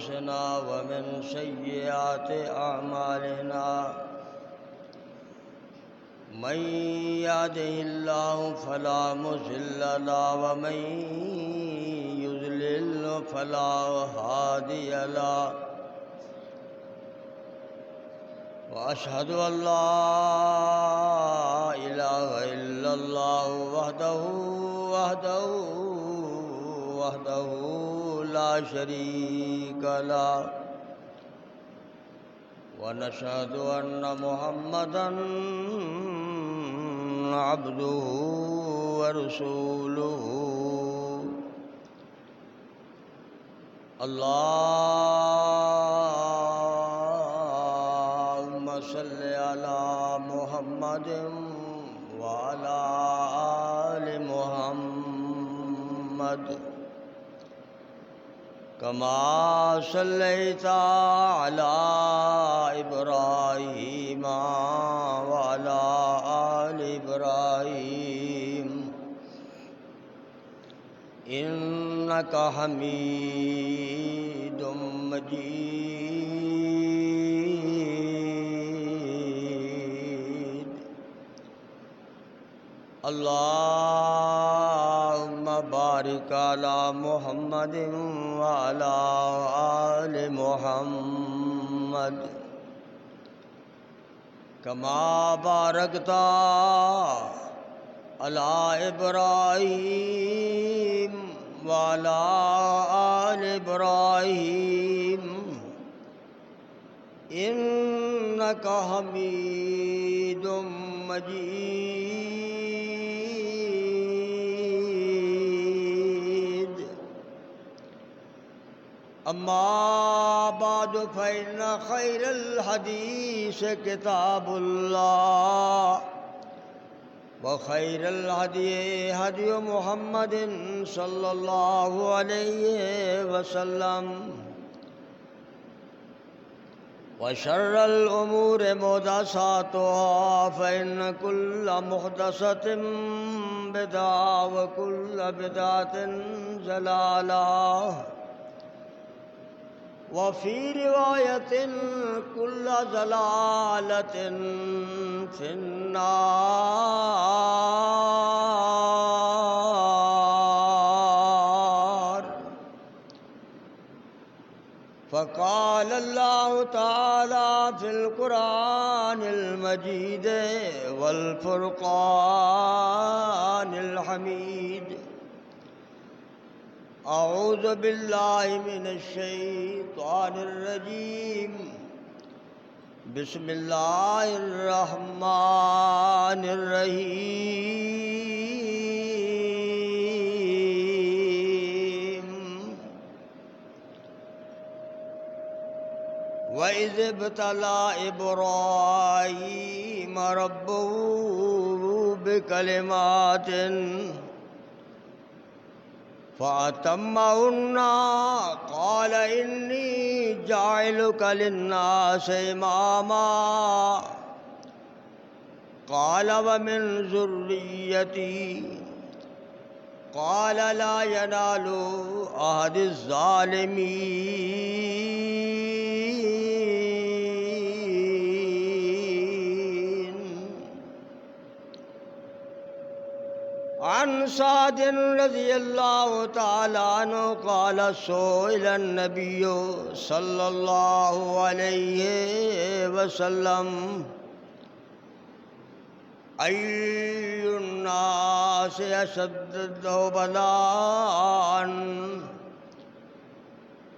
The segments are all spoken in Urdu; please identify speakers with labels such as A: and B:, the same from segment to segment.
A: أنفسنا ومن سيئات أعمالنا من يهده الله فلا مضل له ومن يضلل فلا هادي له وأشهد أن لا إله إلا الله وحده لا شريك له ونشهد أن محمدًا عبده ورسوله اللهم صل على محمد وعلى آل محمد كما صليت على إبراهيم وعلى آل إبراهيم إنك حميد مجيد اللهم بارك على محمد وعلى آل محمد كما باركت على إبراهيم وعلى آل إبراهيم إنك حميد مجيد أما بعد فإن خير الحديث كتاب الله وخير الهدي هدي محمد صلى الله عليه وسلم وشر الأمور محدثاتها فإن كل محدثة بدعة وكل بدعة ضلالة وفي رواية كل ضلالة في النار فقال الله تعالى في القرآن المجيد والفرقان الحميد أعوذ بالله من الشيطان الرجيم بسم الله الرحمن الرحيم وإذ ابتلى إبراهيم ربه بكلمات فأتمهن قال إني جاعلك للناس إماما قال ومن ذريتي قال لا ينال عهد الظالمين. عن سعد رضي الله تعالى عنه قال سئل النبي صلى الله عليه وسلم أي الناس أشد بلاءً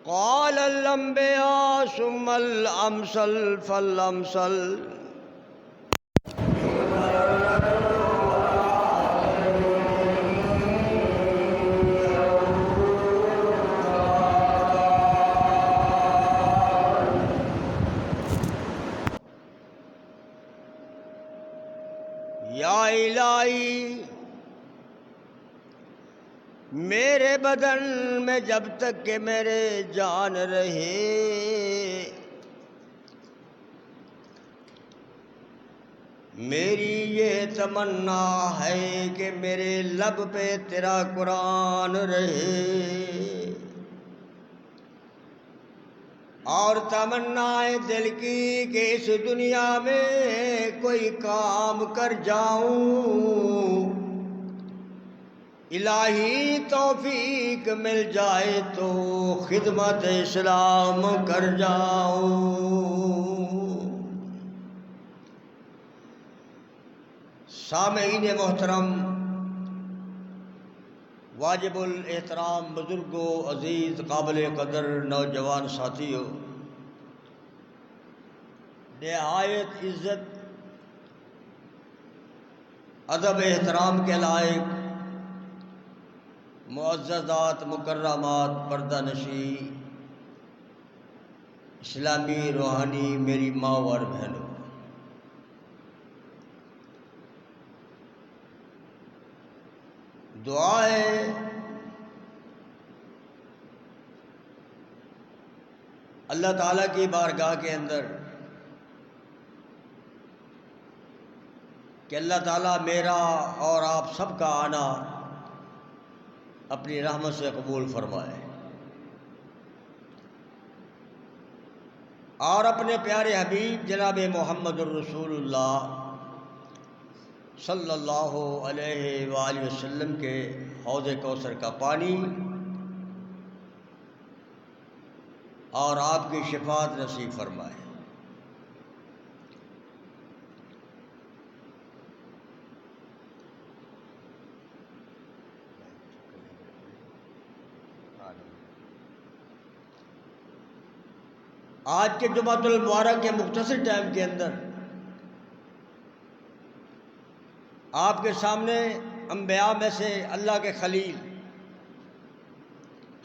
A: قال الأنبياء ثم الأمثل فالأمثل. یا الہی میرے بدن میں جب تک کہ میرے جان رہے میری یہ تمنا ہے کہ میرے لب پہ تیرا قرآن رہے. اور تمنائیں دل کی کہ اس دنیا میں کوئی کام کر جاؤں، الہی توفیق مل جائے تو خدمت اسلام کر جاؤں۔ سامعین محترم، واجب الاحترام بزرگوں، عزیز قابل قدر نوجوان ساتھیوں، نہایت عزت ادب احترام کے لائق معززات مکرمات پردہ نشی اسلامی روحانی میری ماں اور بہنوں، دعا ہے اللہ تعالیٰ کی بارگاہ کے اندر کہ اللہ تعالیٰ میرا اور آپ سب کا آنا اپنی رحمت سے قبول فرمائے، اور اپنے پیارے حبیب جناب محمد الرسول اللہ صلی اللہ علیہ وآلہ وسلم کے حوض کوثر کا پانی اور آپ کی شفاعت نصیب فرمائے۔ آج کے جمعۃ المبارک کے مختصر ٹائم کے اندر آپ کے سامنے انبیاء میں سے اللہ کے خلیل،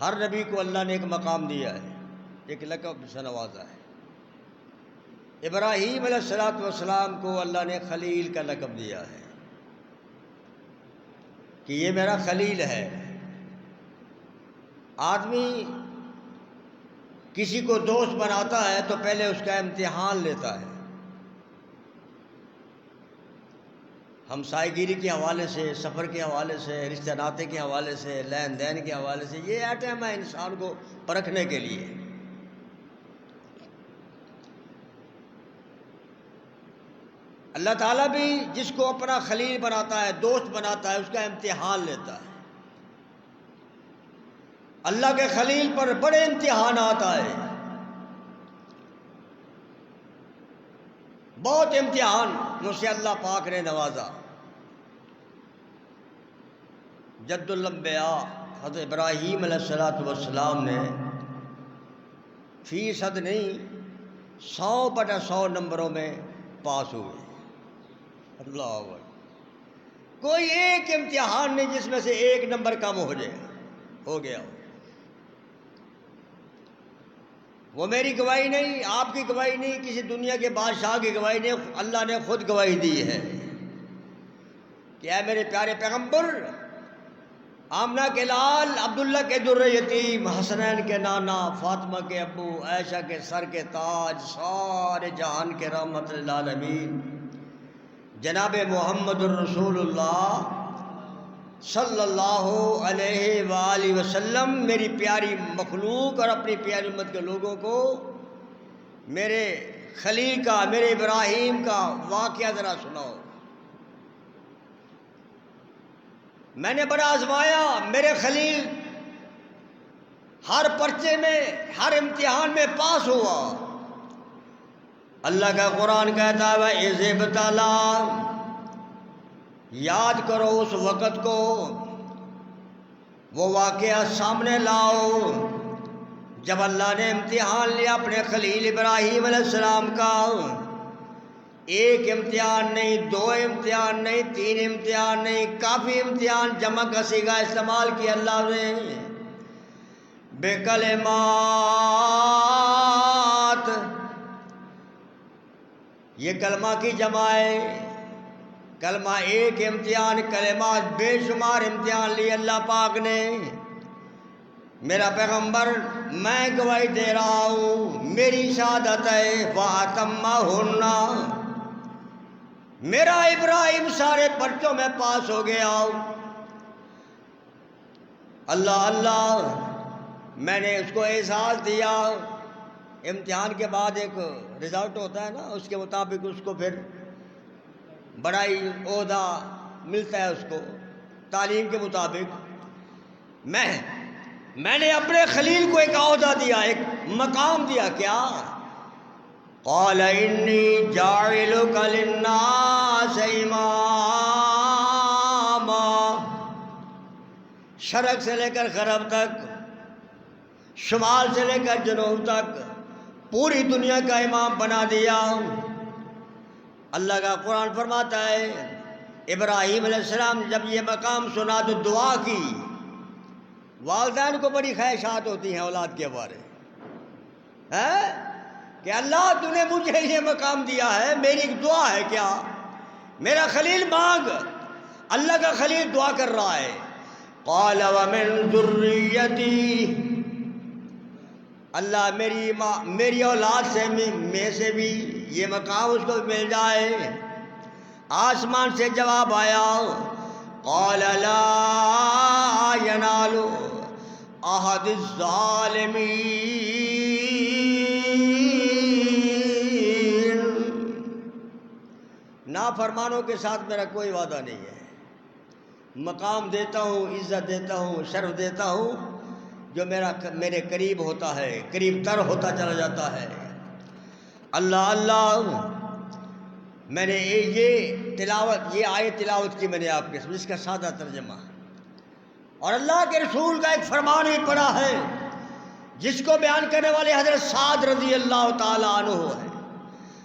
A: ہر نبی کو اللہ نے ایک مقام دیا ہے، ایک لقب سے نوازا ہے۔ ابراہیم علیہ السلام کو اللہ نے خلیل کا لقب دیا ہے کہ یہ میرا خلیل ہے۔ آدمی کسی کو دوست بناتا ہے تو پہلے اس کا امتحان لیتا ہے، ہمسائے گیری کے حوالے سے، سفر کے حوالے سے، رشتہ ناطے کے حوالے سے، لین دین کے حوالے سے، یہ ایٹم ہے انسان کو پرکھنے کے لیے۔ اللہ تعالیٰ بھی جس کو اپنا خلیل بناتا ہے، دوست بناتا ہے، اس کا امتحان لیتا ہے۔ اللہ کے خلیل پر بڑے امتحانات آئے، بہت امتحان مجھ سے اللہ پاک نے نوازا۔ جد الانبیاء حضرت ابراہیم علیہ السلام نے فیصد نہیں 100/100 نمبروں میں پاس ہوئے۔ اللہ اکبر، کوئی ایک امتحان نہیں جس میں سے ایک نمبر کم ہو جائے، ہو گیا۔ وہ میری گواہی نہیں، آپ کی گواہی نہیں، کسی دنیا کے بادشاہ کی گواہی نہیں، اللہ نے خود گواہی دی ہے کہ اے میرے پیارے پیغمبر، آمنہ کے لال، عبداللہ کے در یتیم، حسنین کے نانا، فاطمہ کے ابو، عائشہ کے سر کے تاج، سارے جہان کے رحمت للعالمین جناب محمد الرسول اللہ صلی اللہ علیہ وآلہ وسلم، میری پیاری مخلوق اور اپنی پیاری امت کے لوگوں کو میرے خلیل کا، میرے ابراہیم کا واقعہ ذرا سناؤ۔ میں نے بڑا آزمایا، میرے خلیل ہر پرچے میں، ہر امتحان میں پاس ہوا۔ اللہ کا قرآن کہتا ہے اِذ ابتلیٰ، یاد کرو اس وقت کو، وہ واقعہ سامنے لاؤ جب اللہ نے امتحان لیا اپنے خلیل ابراہیم علیہ السلام کا۔ ایک امتحان نہیں، 2 امتحان نہیں، 3 امتحان نہیں، کافی امتحان، جمع کا صیغہ استعمال کیا اللہ نے۔ بے کلمات، یہ کلمہ کی جمع ہے، کلمہ ایک امتحان، کلمات بے شمار امتحان لیے اللہ پاک نے۔ میرا پیغمبر، میں گواہی دے رہا ہوں، میری شہادت ہے فَأَتَمَّهُنَّ، میرا ابراہیم سارے پرچوں میں پاس ہو گیا۔ اللہ اللہ، میں نے اس کو احساس دیا امتحان کے بعد ایک رزلٹ ہوتا ہے نا، اس کے مطابق اس کو پھر بڑائی عہدہ ملتا ہے اس کو تعلیم کے مطابق۔ میں نے اپنے خلیل کو ایک عہدہ دیا، ایک مقام دیا، کیا؟ قال انی جاعلک للناس اماما، شرق سے لے کر غرب تک، شمال سے لے کر جنوب تک پوری دنیا کا امام بنا دیا۔ اللہ کا قرآن فرماتا ہے ابراہیم علیہ السلام جب یہ مقام سنا تو دعا کی۔ والدین کو بڑی خواہشات ہوتی ہیں اولاد کے بارے کہ اللہ تو نے مجھے یہ مقام دیا ہے، میری ایک دعا ہے، کیا؟ میرا خلیل مانگ۔ اللہ کا خلیل دعا کر رہا ہے، قال ومن ذریتی، اللہ میری اولاد سے میں سے بھی یہ مقام اس کو مل جائے۔ آسمان سے جواب آیا، قال لا ینال احد الظالمین، نافرمانوں کے ساتھ میرا کوئی وعدہ نہیں ہے۔ مقام دیتا ہوں، عزت دیتا ہوں، شرف دیتا ہوں جو میرے قریب ہوتا ہے، قریب تر ہوتا چلا جاتا ہے۔ اللہ اللہ، میں نے یہ آیت تلاوت کی میں نے آپ کے سامنے، اس کا سادہ ترجمہ، اور اللہ کے رسول کا ایک فرمان بھی پڑھا ہے جس کو بیان کرنے والے حضرت سعد رضی اللہ تعالی عنہ ہے۔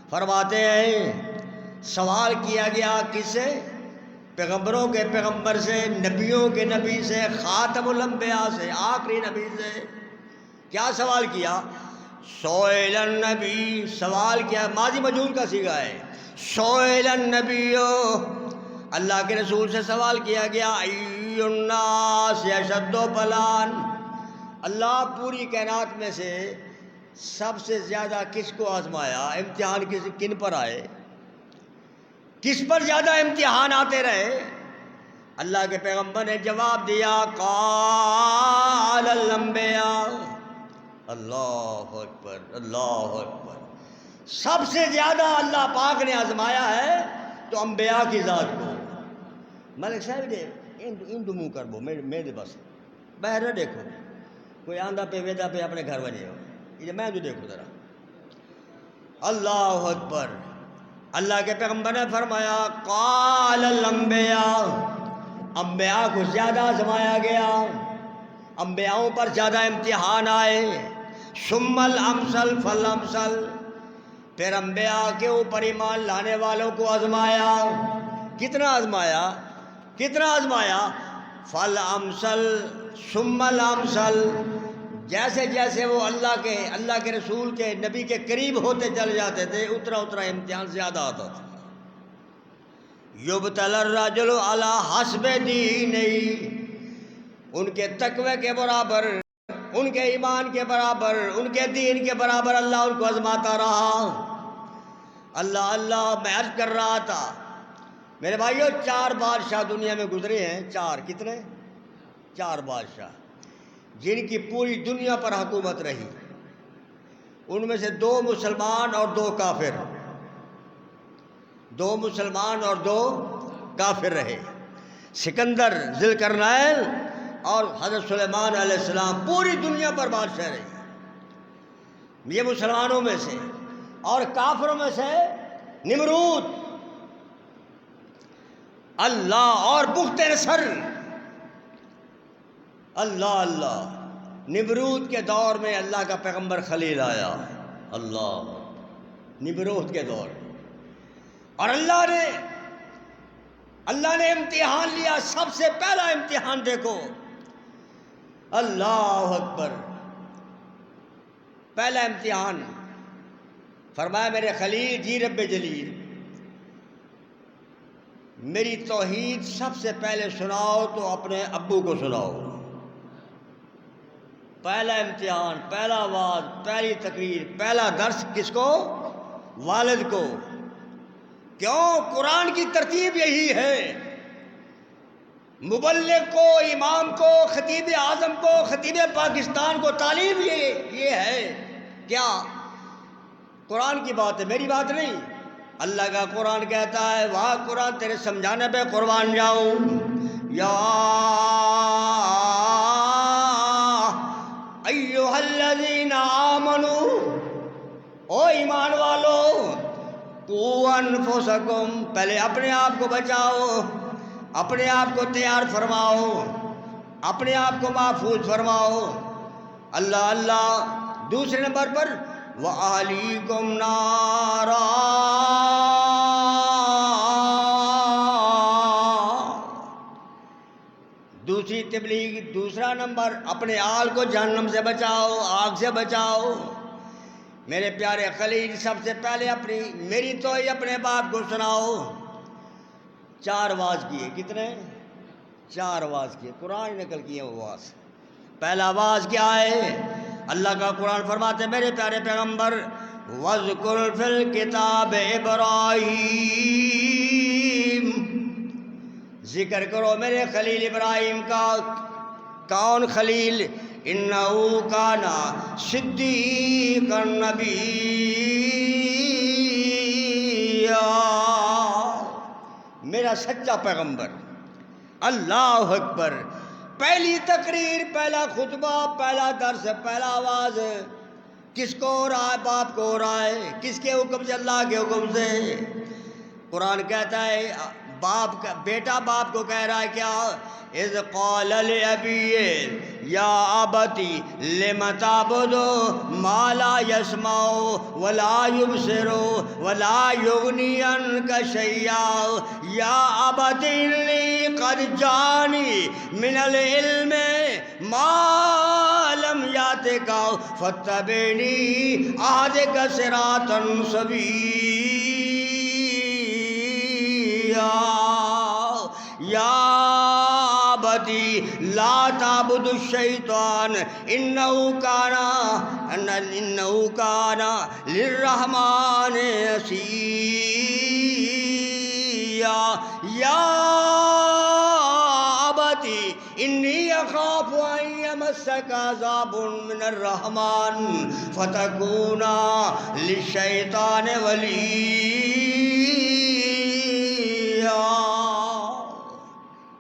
A: فرماتے ہیں سوال کیا گیا کس سے؟ پیغمبروں کے پیغمبر سے، نبیوں کے نبی سے، خاتم الانبیاء سے، آخری نبی سے۔ کیا سوال کیا؟ سئل النبی، سوال کیا، ماضی مجہول کا صیغہ ہے، سئل النبی، اللہ کے رسول سے سوال کیا گیا، ای الناس اشد بلاء، اللہ پوری کائنات میں سے سب سے زیادہ کس کو آزمایا؟ امتحان کن پر آئے؟ کس پر زیادہ امتحان آتے رہے؟ اللہ کے پیغمبر نے جواب دیا، قال الانبیاء، اللہ اکبر اللہ اکبر، سب سے زیادہ اللہ پاک نے آزمایا ہے تو انبیاء کی ذات کو۔ ملک صاحب دے ان منہ کر بو میرے بس باہر نہ دیکھو، کوئی آندھا پہ ویدا پہ اپنے گھر بنے ہو، یہ میں تو دیکھو ذرا۔ اللہ اکبر، اللہ کے پیغمبر نے فرمایا، قال الانبیاء، انبیاء کو زیادہ آزمایا گیا، انبیاءوں پر زیادہ امتحان آئے، ثم الامثل فالامثل، پھر انبیاء کے اوپر ایمان لانے والوں کو آزمایا۔ کتنا آزمایا؟ کتنا آزمایا؟ فالامثل ثم الامثل، جیسے جیسے وہ اللہ کے رسول کے نبی کے قریب ہوتے چلے جاتے تھے اتنا اتنا امتحان زیادہ آتا تھا۔ یبتلی الرجل علی حسب دینہ، ان کے تقوی کے برابر، ان کے ایمان کے برابر، ان کے دین کے برابر اللہ ان کو آزماتا رہا۔ اللہ اللہ، میں عرض کر رہا تھا میرے بھائیوں، 4 بادشاہ دنیا میں گزرے ہیں، 4 کتنے؟ 4 بادشاہ جن کی پوری دنیا پر حکومت رہی، ان میں سے 2 مسلمان اور 2 کافر، 2 مسلمان اور 2 کافر رہے، سکندر، ذوالقرنین اور حضرت سلیمان علیہ السلام، پوری دنیا پر بادشاہ رہے۔ یہ مسلمانوں میں سے، اور کافروں میں سے نمرود، اللہ، اور بخت نصر، اللہ اللہ، نمرود کے دور میں اللہ کا پیغمبر خلیل آیا، اللہ، نمرود کے دور میں، اور اللہ نے امتحان لیا، سب سے پہلا امتحان دیکھو، اللہ اکبر، پہلا امتحان فرمایا میرے خلیل جی رب جلیل، میری توحید سب سے پہلے سناؤ تو اپنے ابو کو سناؤ۔ پہلا امتحان، پہلا واز، پہلی تقریر، پہلا درس کس کو؟ والد کو۔ کیوں؟ قرآن کی ترتیب یہی ہے، مبلغ کو، امام کو، خطیب اعظم کو، خطیب پاکستان کو تعلیم یہ ہے، کیا؟ قرآن کی بات ہے، میری بات نہیں۔ اللہ کا قرآن کہتا ہے، واہ قرآن تیرے سمجھانے پہ قربان جاؤں۔ یا ایھا الذین آمنوا، او ایمان والو، قوا انفسکم، پہلے اپنے آپ کو بچاؤ، اپنے آپ کو تیار فرماؤ، اپنے آپ کو محفوظ فرماؤ۔ اللہ اللہ۔ دوسرے نمبر پر وَأَهْلِيكُمْ نَارًا، دوسری تبلیغ، دوسرا نمبر اپنے آل کو جہنم سے بچاؤ، آگ سے بچاؤ۔ میرے پیارے خلیل، سب سے پہلے اپنی میری توحید اپنے باپ کو سناؤ۔ 4 واز کیے، کتنے؟ 4 واز کیے، قرآن نقل کیے وہ واز۔ پہلا واز کیا ہے؟ اللہ کا قرآن فرماتے ہیں میرے پیارے پیغمبر، وَاذْكُرْ فِي الْكِتَابِ إِبْرَاہِیم، ذکر کرو میرے خلیل ابراہیم کا۔ کون خلیل؟ اِنَّهُ كَانَ صِدِّيقًا نَبِيًّا، میرا سچا پیغمبر۔ اللہ اکبر۔ پہلی تقریر، پہلا خطبہ، پہلا درس، پہلا آواز کس کو ہو رہا ہے؟ باپ کو ہو رہا ہے۔ کس کے حکم سے؟ اللہ کے حکم سے۔ قرآن کہتا ہے باپ کا بیٹا باپ کو کہہ رہا ہے کیا؟ اذ قال لأبیہ یا ابتی لم تعبد ما لا يسمع ولا يبصر ولا یغنی عنک شیئا یا ابت انی قد جانی من العلم ما لم یاتک فاتبعنی اہدک صراطا سویا یا ابتی لا تعبد الشیطان انہ کان للرحمن عصیا یا ابتی انی اخاف ان یمسک عذاب من الرحمن فتکون للشیطان ولیا۔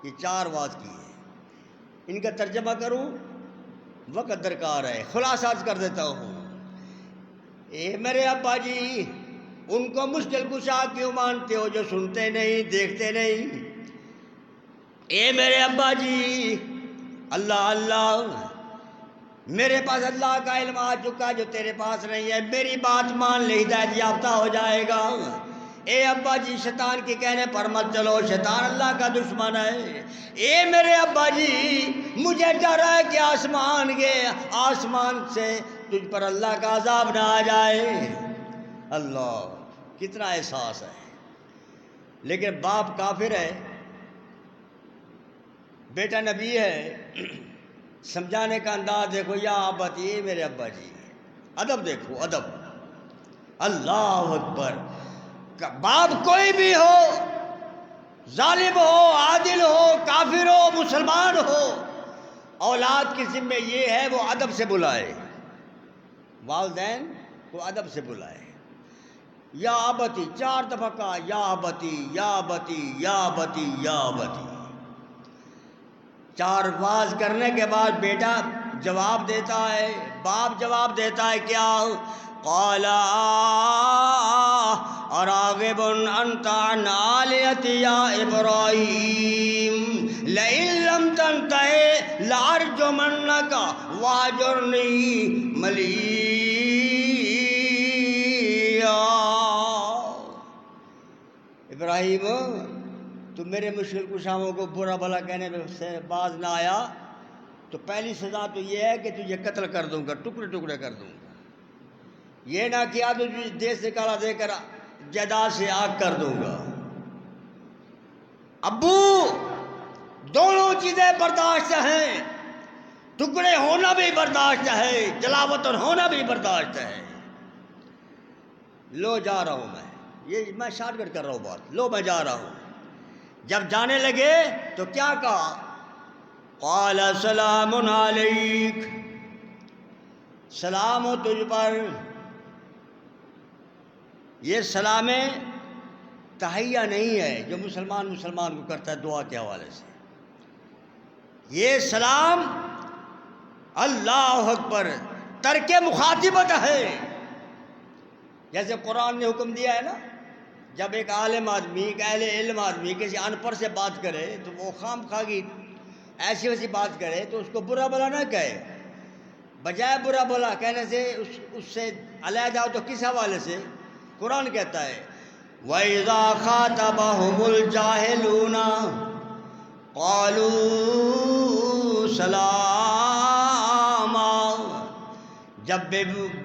A: یہ 4 واز کی ہے۔ ان کا ترجمہ کروں، وقت درکار ہے، خلاصہ کر دیتا ہوں۔ اے میرے ابا جی، ان کو مشکل کشا کیوں مانتے ہو جو سنتے نہیں، دیکھتے نہیں؟ اے میرے ابا جی، اللہ اللہ، میرے پاس اللہ کا علم آ چکا جو تیرے پاس نہیں ہے، میری بات مان لے، ہدایت یافتہ ہو جائے گا۔ اے ابا جی، شیطان کے کہنے پر مت چلو، شیطان اللہ کا دشمن ہے۔ اے میرے ابا جی، مجھے ڈر ہے کہ آسمان سے تجھ پر اللہ کا عذاب نہ آ جائے۔ اللہ، کتنا احساس ہے۔ لیکن باپ کافر ہے، بیٹا نبی ہے۔ سمجھانے کا انداز دیکھو، یا ابتی، میرے ابا جی، ادب دیکھو، ادب۔ اللہ اکبر۔ باپ کوئی بھی ہو، ظالم ہو، عادل ہو، کافر ہو، مسلمان ہو، اولاد کی ذمہ یہ ہے وہ ادب سے بلائے، والدین کو ادب سے بلائے۔ یا ابتی 4 دفعہ کہا، یا ابتی، یا ابتی، یا ابتی، یا ابتی۔ 4 واز کرنے کے بعد بیٹا جواب دیتا ہے، باپ جواب دیتا ہے کیا؟ قال اراغب انت عن آلیتی یا ابراہیم لئن لم تنتہ لارجمنک واہجرنی ملیا۔ ابراہیم، تم میرے مشکل کشاؤں کو برا بھلا کہنے سے باز نہ آیا تو پہلی سزا تو یہ ہے کہ تجھے قتل کر دوں گا، ٹکڑے ٹکڑے کر دوں گا۔ یہ نہ کیا تو دیش سے کالا دے کر جائیداد سے آگ کر دوں گا۔ ابو، دونوں چیزیں برداشت ہیں، ٹکڑے ہونا بھی برداشت ہے، جلاوطن ہونا بھی برداشت ہے۔ لو جا رہا ہوں میں شارٹ کٹ کر رہا ہوں بات، لو میں جا رہا ہوں۔ جب جانے لگے تو کیا کہا؟ قال سلام علیک، سلام ہو تجھ پر۔ یہ سلام تحیہ نہیں ہے جو مسلمان کو کرتا ہے دعا کے حوالے سے. یہ سلام اللہ اکبر ترک مخاطبت ہے. جیسے قرآن نے حکم دیا ہے نا، جب ایک عالم آدمی، ایک اہل علم آدمی کسی ان پڑھ سے بات کرے تو وہ خام خواہ ایسی ویسی بات کرے تو اس کو برا بلا نہ کہے. بجائے برا بلا کہنے سے اس سے علیحدہ ہو. تو کس حوالے سے؟ قرآن کہتا ہے وَإِذَا خَاطَبَهُمُ الْجَاهِلُونَ قَالُوا سَلَامًا. جب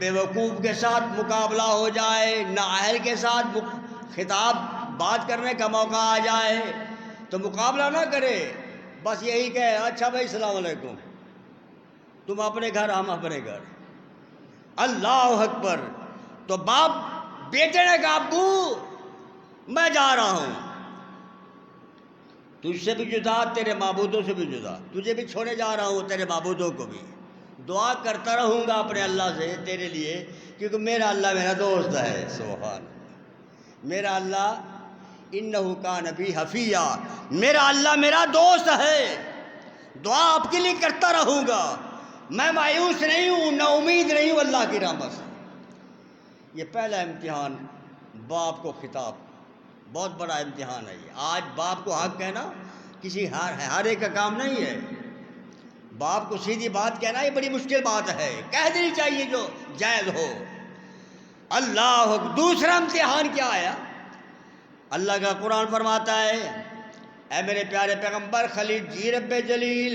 A: بے وقوف کے ساتھ مقابلہ ہو جائے، نااہل کے ساتھ خطاب بات کرنے کا موقع آ جائے تو مقابلہ نہ کرے، بس یہی کہے اچھا بھائی السلام علیکم، تم اپنے گھر ہم اپنے گھر. اللہ اکبر. تو باپ بیٹے نے کہا ابو میں جا رہا ہوں، تجھ سے بھی جدا، تیرے معبودوں سے بھی جدا، تجھے بھی چھوڑے جا رہا ہوں، تیرے معبودوں کو بھی. دعا کرتا رہوں گا اپنے اللہ سے تیرے لیے، کیونکہ میرا اللہ میرا دوست ہے. سبحان میرا اللہ انہ کان بی حفیہ، میرا اللہ میرا دوست ہے. دعا آپ کے لیے کرتا رہوں گا، میں مایوس نہیں ہوں، نا امید نہیں ہوں اللہ کی رحمت سے. یہ پہلا امتحان باپ کو خطاب، بہت بڑا امتحان ہے یہ. آج باپ کو حق کہنا کسی ہر ایک کا کام نہیں ہے. باپ کو سیدھی بات کہنا یہ بڑی مشکل بات ہے، کہہ دینی چاہیے جو جائز ہو. اللہ. دوسرا امتحان کیا آیا؟ اللہ کا قرآن فرماتا ہے اے میرے پیارے پیغمبر خلیل جی رب جلیل،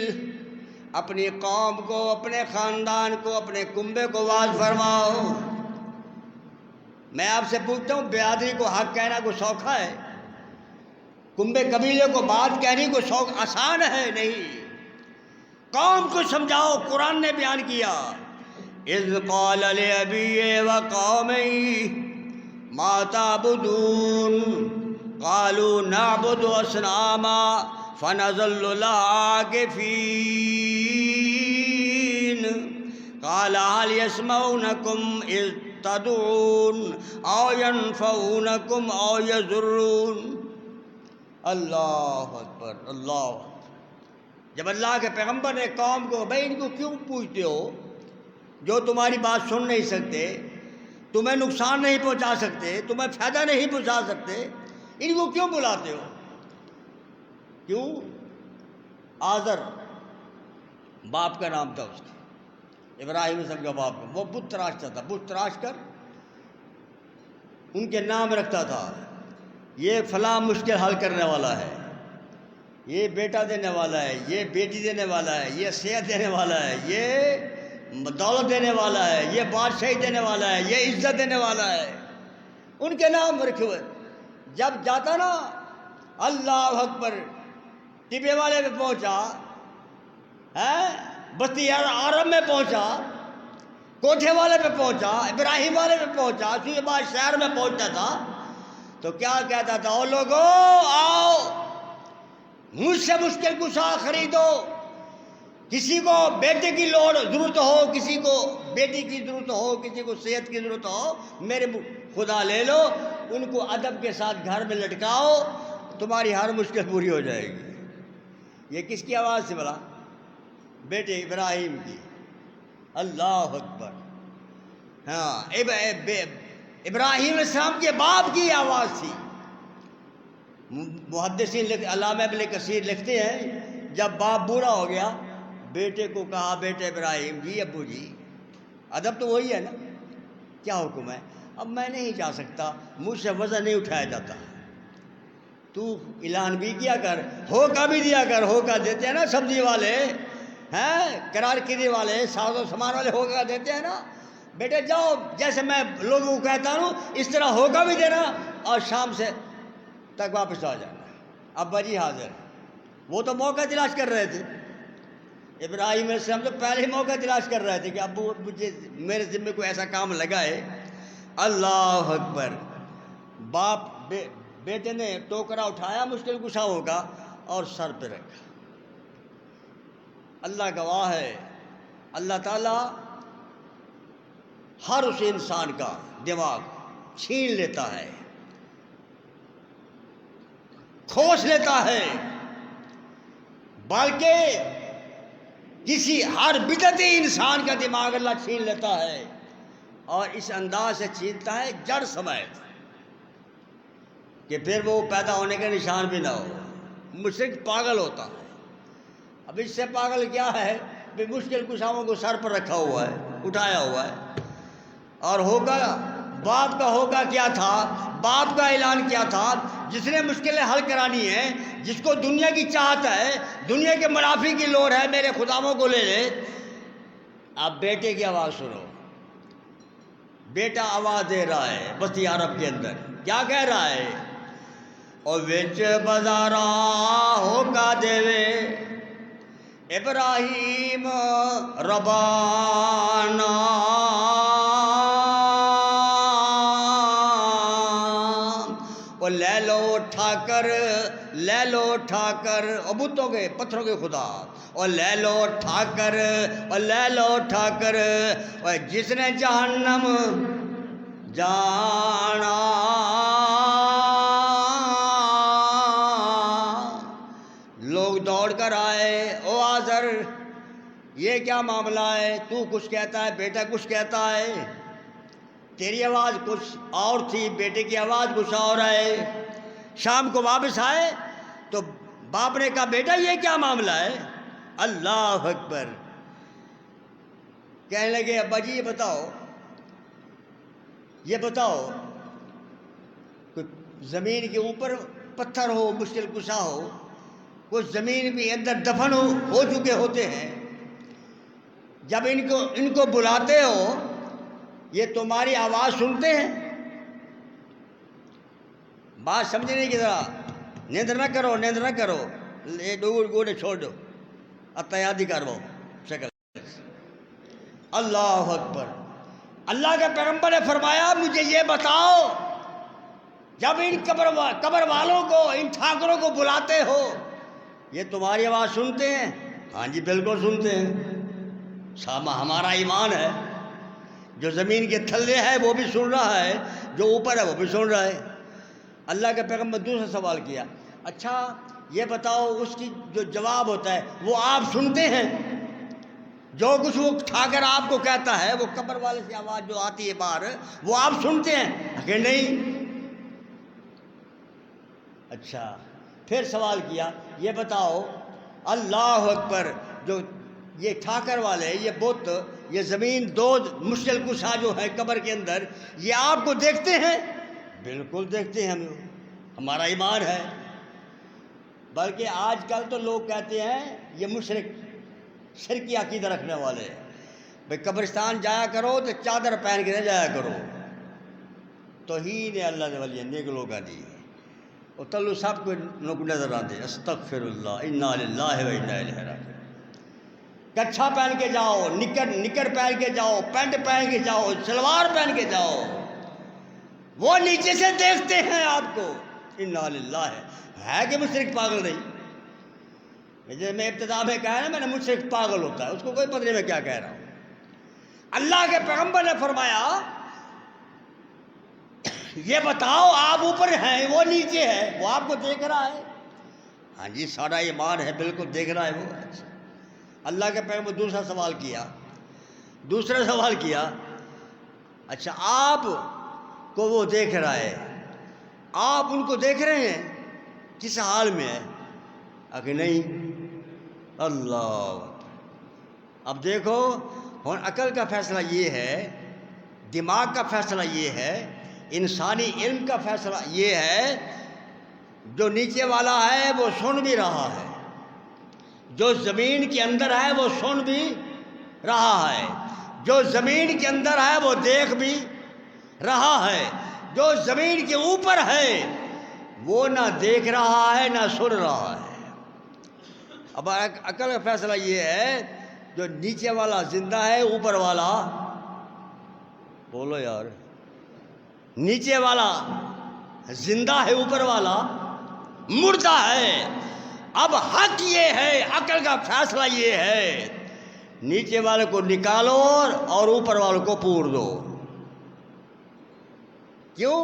A: اپنی قوم کو، اپنے خاندان کو، اپنے کنبے کو واز فرماؤ. میں آپ سے پوچھتا ہوں برادری کو حق کہنا کوئی سوکھا ہے؟ کنبے قبیلے کو بات کہنی کوئی شوق آسان ہے؟ نہیں. قوم کو سمجھاؤ. قرآن نے بیان کیا اذ قال لأبیہ وقومہ ما تعبدون قالوا نعبد اصناما فنظل لها عاکفین قال هل يسمعونكم اذ تدعون او ينفعونكم او يضرون. اللہ اکبر. اللہ اکبر. جب اللہ کے پیغمبر نے قوم کو بھائی ان کو کیوں پوچھتے ہو جو تمہاری بات سن نہیں سکتے، تمہیں نقصان نہیں پہنچا سکتے، تمہیں فائدہ نہیں پہنچا سکتے، ان کو کیوں بلاتے ہو؟ کیوں؟ آزر باپ کا نام تھا اس کا، ابراہیم اسلام کا باپ کا. وہ بت تراشتا تھا، بت تراش کر ان کے نام رکھتا تھا، یہ فلاں مشکل حل کرنے والا ہے، یہ بیٹا دینے والا ہے، یہ بیٹی دینے والا ہے، یہ صحت دینے والا ہے، یہ دولت دینے والا ہے، یہ بادشاہی دینے والا ہے، یہ عزت دینے والا ہے. ان کے نام رکھے ہوئے. جب جاتا نا اللہ اکبر ٹبے والے پہ پہنچا، بستی عرب میں پہنچا، کوٹھے والے پہ پہنچا، ابراہیم والے پہ پہنچا، سوئے بعد شہر میں پہنچتا تھا تو کیا کہتا تھا؟ او لوگو آؤ مجھ سے مشکل کشا خریدو. کسی کو بیٹے کی ضرورت ہو، کسی کو بیٹی کی ضرورت ہو، کسی کو صحت کی ضرورت ہو، میرے خدا لے لو، ان کو ادب کے ساتھ گھر میں لٹکاؤ، تمہاری ہر مشکل پوری ہو جائے گی. یہ کس کی آواز سے بلا؟ بیٹے ابراہیم کی. اللہ اکبر. ہاں ابراہیم علیہ السلام کے باپ کی آواز تھی. محدثین علامہ ابن کثیر لکھتے ہیں جب باپ بوڑھا ہو گیا بیٹے کو کہا بیٹے ابراہیم جی ابو جی، ادب تو وہی ہے نا، کیا حکم ہے؟ اب میں نہیں جا سکتا، مجھ سے وزن نہیں اٹھایا جاتا، تو اعلان بھی کیا کر، ہو کا بھی دیا کر. ہو کا دیتے ہیں نا سبزی والے، ہیں کرار کری والے، ساز و سامان والے ہو کا دیتے ہیں نا. بیٹے جاؤ، جیسے میں لوگوں کو کہتا ہوں اس طرح ہو کا بھی دینا اور شام سے تک واپس آ جانا. ابا جی حاضر. وہ تو موقع تلاش کر رہے تھے، ابراہیم علیہ السلام تو پہلے ہی موقع تلاش کر رہے تھے کہ ابو مجھے میرے ذمے کوئی ایسا کام لگائے. اللہ اکبر. باپ بیٹے نے ٹوکرا اٹھایا مشکل کشا ہوگا اور سر پہ رکھا. اللہ گواہ ہے، اللہ تعالیٰ ہر اس انسان کا دماغ چھین لیتا ہے، کھوس لیتا ہے، بلکہ کسی ہر بدعتی انسان کا دماغ اللہ چھین لیتا ہے، اور اس انداز سے چھینتا ہے جڑ سمیت کہ پھر وہ پیدا ہونے کا نشان بھی نہ ہو۔ مشرک پاگل ہوتا ہے۔ اب اس سے پاگل کیا ہے؟ بھی مشکل کشاؤں کو سر پر رکھا ہوا ہے، اٹھایا ہوا ہے، اور ہوگا باپ کا ہوگا کیا تھا؟ باپ کا اعلان کیا تھا؟ جس نے مشکلیں حل کرانی ہیں، جس کو دنیا کی چاہت ہے، دنیا کے منافع کی لوڑ ہے، میرے خداؤں کو لے لے۔ اب بیٹے کی آواز سنو، بیٹا آواز دے رہا ہے بستی عرب کے اندر، کیا کہہ رہا ہے؟ اور وچ بازارا ہو کا دے ابراہیم ربانا، اور لے لو اٹھا کر، لے لو اٹھا کر، بتوں کے پتھروں کے خدا، اور لے لو اٹھا کر، اور لے لو اٹھا کر، اور جس نے جہنم جانا، لوگ دوڑ کر آئے، او آزر یہ کیا معاملہ ہے؟ تو کچھ کہتا ہے، بیٹا کچھ کہتا ہے، تیری آواز کچھ اور تھی، بیٹے کی آواز کچھ اور ہے۔ شام کو واپس آئے تو باپ نے کہا بیٹا یہ کیا معاملہ ہے؟ اللہ اکبر۔ کہنے لگے ابا جی یہ بتاؤ کوئی زمین کے اوپر پتھر ہو، مشکل کشا ہو، کچھ زمین بھی اندر دفن ہو چکے ہوتے ہیں، جب ان کو بلاتے ہو یہ تمہاری آواز سنتے ہیں؟ بات سمجھنے کی ذرا، نیندر نہ کرو، یہ گوڑے چھوڑ دو، اتیادی کرو شکل۔ اللہ اکبر۔ اللہ کے پیغمبر نے فرمایا مجھے یہ بتاؤ، جب ان قبر والوں کو، ان ٹھاکروں کو بلاتے ہو یہ تمہاری آواز سنتے ہیں؟ ہاں جی بالکل سنتے ہیں، ہمارا ایمان ہے، جو زمین کے تھلے ہے وہ بھی سن رہا ہے، جو اوپر ہے وہ بھی سن رہا ہے۔ اللہ کے پیغمبر دوسرا سوال کیا، اچھا یہ بتاؤ، اس کی جو جواب ہوتا ہے وہ آپ سنتے ہیں؟ جو کچھ وہ ٹھاکر آپ کو کہتا ہے، وہ قبر والے سے آواز جو آتی ہے باہر، وہ آپ سنتے ہیں کہ نہیں؟ اچھا پھر سوال کیا، یہ بتاؤ اللہ اکبر، جو یہ ٹھاکر والے، یہ بت، یہ زمین دو مشکل کشا جو ہے قبر کے اندر، یہ آپ کو دیکھتے ہیں؟ بالکل دیکھتے ہیں، ہمارا ایمان ہے۔ بلکہ آج کل تو لوگ کہتے ہیں یہ شرکی عقیدہ رکھنے والے، بھئی قبرستان جایا کرو تو چادر پہن کے نہ جایا کرو، توہین اللہ دے ولی نیک لوگاں دی، اور تلو سب کو نظر آتے، استغفر اللہ، انا للہ و انا الیہ راجعون۔ کچھا پہن کے جاؤ، نکر پہن کے جاؤ، پینٹ پہن کے جاؤ، شلوار پہن کے جاؤ، وہ نیچے سے دیکھتے ہیں آپ کو، انا للہ ہے کہ مشرک پاگل نہیں؟ جیسے میں ابتدا میں کہا نا، میں نے مشرک پاگل ہوتا ہے، اس کو کوئی پتہ نہیں میں کیا کہہ رہا ہوں۔ اللہ کے پیغمبر نے فرمایا یہ بتاؤ آپ اوپر ہیں وہ نیچے ہے، وہ آپ کو دیکھ رہا ہے؟ ہاں جی سارا ایمان ہے، بالکل دیکھ رہا ہے وہ۔ اللہ کے پیغمبر دوسرا سوال کیا، اچھا آپ کو وہ دیکھ رہا ہے، آپ ان کو دیکھ رہے ہیں، کس حال میں ہے؟ کہ نہیں۔ اللہ، اب دیکھو ہن عقل کا فیصلہ یہ ہے، دماغ کا فیصلہ یہ ہے، انسانی علم کا فیصلہ یہ ہے، جو نیچے والا ہے وہ سن بھی رہا ہے، جو زمین کے اندر ہے وہ سن بھی رہا ہے، جو زمین کے اندر ہے وہ دیکھ بھی رہا ہے، جو زمین کے اوپر ہے وہ نہ دیکھ رہا ہے نہ سن رہا ہے۔ اب عقل کا فیصلہ یہ ہے، جو نیچے والا زندہ ہے، اوپر والا، بولو یار، نیچے والا زندہ ہے، اوپر والا مردہ ہے۔ اب حق یہ ہے، عقل کا فیصلہ یہ ہے، نیچے والے کو نکالو اور اوپر والے کو پور دو۔ کیوں؟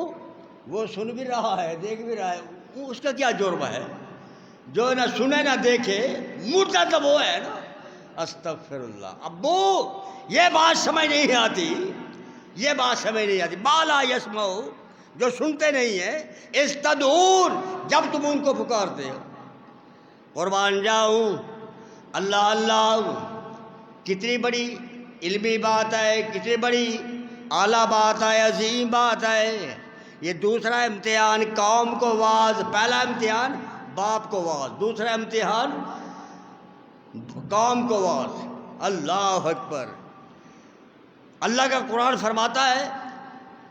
A: وہ سن بھی رہا ہے، دیکھ بھی رہا ہے، اس کا کیا جرم ہے؟ جو نہ سنے نہ دیکھے مردہ تو وہ ہے نا۔ استغفر اللہ۔ ابو یہ بات سمجھ نہیں آتی، یہ بات سمجھ نہیں آتی۔ بالا یسمعو، جو سنتے نہیں ہیں، استدعون، جب تم ان کو پکارتے ہو۔ قربان جاؤں، اللہ اللہ، کتنی بڑی علمی بات ہے، کتنی بڑی اعلیٰ بات ہے، عظیم بات ہے۔ یہ دوسرا امتحان قوم کو واز، پہلا امتحان باپ کو واز، دوسرا امتحان قوم کو واز۔ اللہ اکبر۔ اللہ کا قرآن فرماتا ہے